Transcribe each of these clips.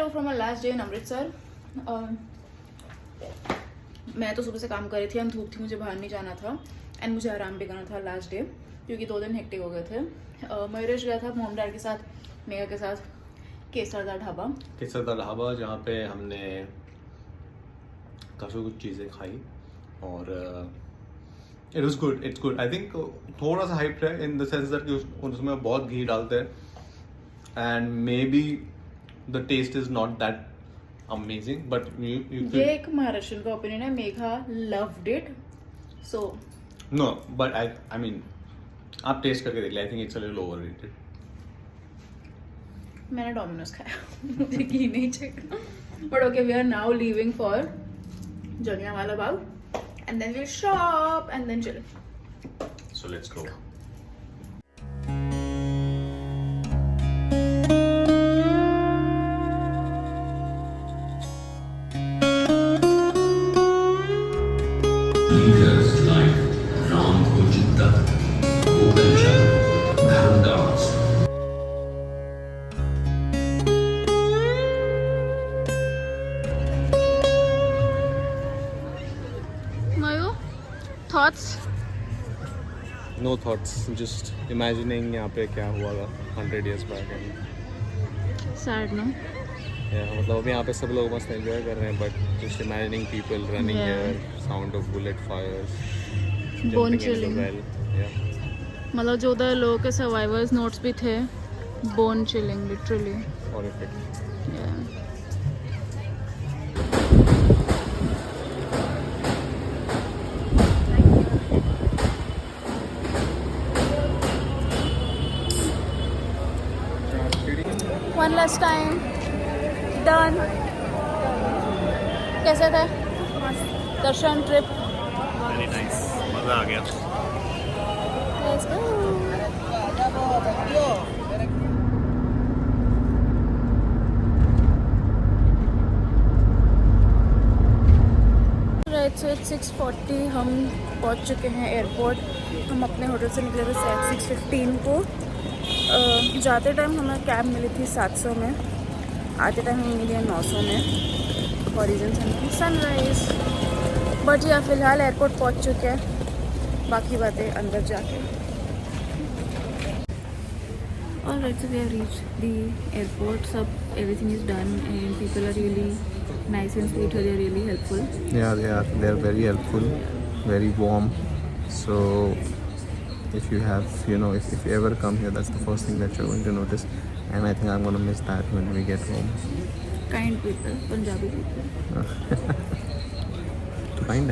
Hello from a last day in Amritsar. मैं तो सुबह से काम कर रही थी, हम धूप थी, मुझे बाहर नहीं जाना था एंड मुझे आराम भी करना था लास्ट डे क्योंकि 2 दिन हेक्टिक हो गए थे। मयूरेश गया था मॉम डैड के साथ, मेगा के साथ केसरदा ढाबा जहाँ पे हमने काफ़ी कुछ चीज़ें खाई और it was good, it's good. I think थोड़ा सा हाइप है इन द सेंस दैट कि उसमें बहुत घी डालते हैं and maybe the taste is not that amazing but ये एक महाराष्ट्र का ओपिनियन है, Megha loved it so no but I mean आप टेस्ट करके देख ले, I think it's a little overrated. मैंने डोमिनोज खाया मुझे घी नहीं चाहिए but okay, we are now leaving for Jallianwala Bagh and then we'll shop and then chill. So let's go. Leaders like Ram Gojita, Gokul Chand, Dhandas. Mayu, thoughts? No thoughts, just imagining यहाँ पे क्या हुआ था 100 years back and Sad, no? मतलब अभी यहाँ पे सब लोग मस्त एंजॉय कर रहे हैं but just imagining people running here, sound of bullet fires, Bone chilling. मतलब जो उधर लोगों के सर्वाइवर्स नोट्स भी थे, bone chilling literally. One last time. Done. कैसे थे दर्शन ट्रिप? वेरी नाइस, मज़ा आ गया। Let's go. Right, so it's 6:40, हम पहुंच चुके हैं एयरपोर्ट। हम अपने होटल से निकले थे 6:15 को। जाते टाइम हमें कैब मिली थी 700 में, आते टाइम हमें मिली है 900 में हॉरिजन सनराइज। बट या फिलहाल एयरपोर्ट पहुंच चुके हैं, बाकी बातें अंदर जाके। Alright, so we have reached the airport. Everything is done and people are really nice and sweet. They are really helpful. Yeah, they are. They are very helpful, very warm. So if you have, if you ever come here, that's the first thing that you're going to notice. And I think I'm going to miss that when we get home. Kind people, Punjabi people. Kind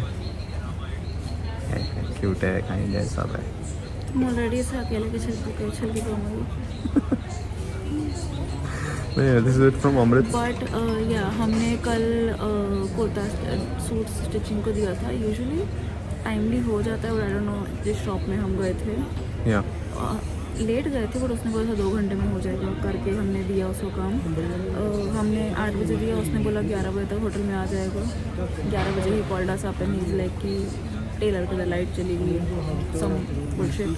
है, cute है, kind है, सब है। तुम already ऐसे अकेले के छल के This is it from Amrit. But या हमने कल कुर्ता सूट स्टिचिंग को दिया था। यूजुअली टाइमली हो जाता है, आई डोंट नो जिस शॉप में हम गए थे लेट गए थे बट उसने बोला था 2 घंटे में हो जाएगा करके। हमने दिया उसको काम, हमने 8 बजे दिया, उसने बोला 11 बजे तक होटल में आ जाएगा। 11 बजे he called us up and he like कि टेलर का लाइट चली गई है, सम बुलशिट।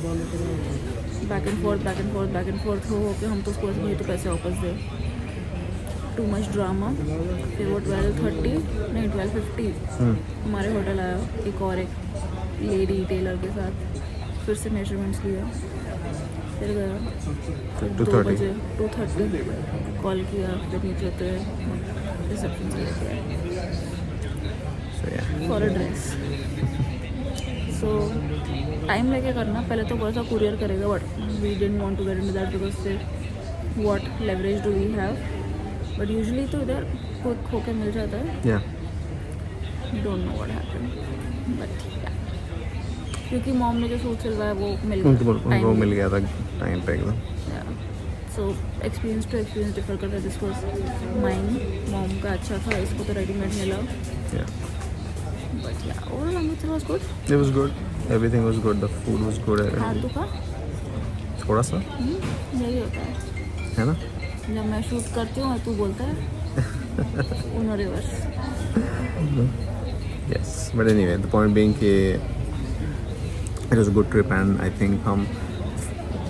बैक एंड फोर्थ हो के हम तो उसको वही तो पैसे वापस दे, टू मच ड्रामा। फिर वो 12:50 हमारे होटल आया, एक लेडी टेलर के साथ, फिर से मेजरमेंट्स लिया, फिर गया। फिर 2:30 कॉल किया, फिर नीचे उतरे, रिसेप्शन से लेके for a dress. So time लेके करना, पहले तो बहुत सा कुरियर करेगा but we didn't want to get into that because से what leverage do we have. But usually तो इधर क्विक होके मिल जाता है। Don't know what happened but क्योंकि मॉम ने जो सूट सिलवाया वो मिल गया था टाइम पे एकदम। So experience to experience differ करता है। दिस वाज माइन, मॉम का अच्छा था, इसको तो रेडीमेड मिला। बट या overall Amritsar was good. It was good. Everything was good. The food was good. हाथ दुखा थोड़ा सा यही होता है ना, जब मैं शूट करती हूँ तू बोलता है उन्होंने reverse. Yes, but anyway, the point being कि it was a good trip and I think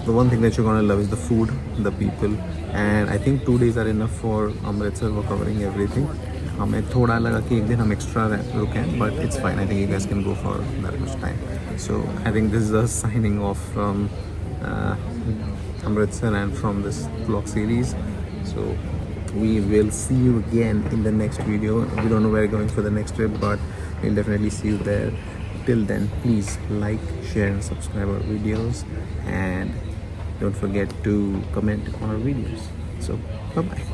the one thing that you're gonna love is the food, the people, and I think 2 days are enough for Amritsar for covering everything. हमें थोड़ा लगा कि एक दिन हम extra रुकें, but it's fine. I think you guys can go for that much time. So I think this is a signing off from Amritsar and from this vlog series. So we will see you again in the next video. We don't know where we're going for the next trip, but we'll definitely see you there. Till then, please like, share and subscribe our videos, and don't forget to comment on our videos. So bye bye.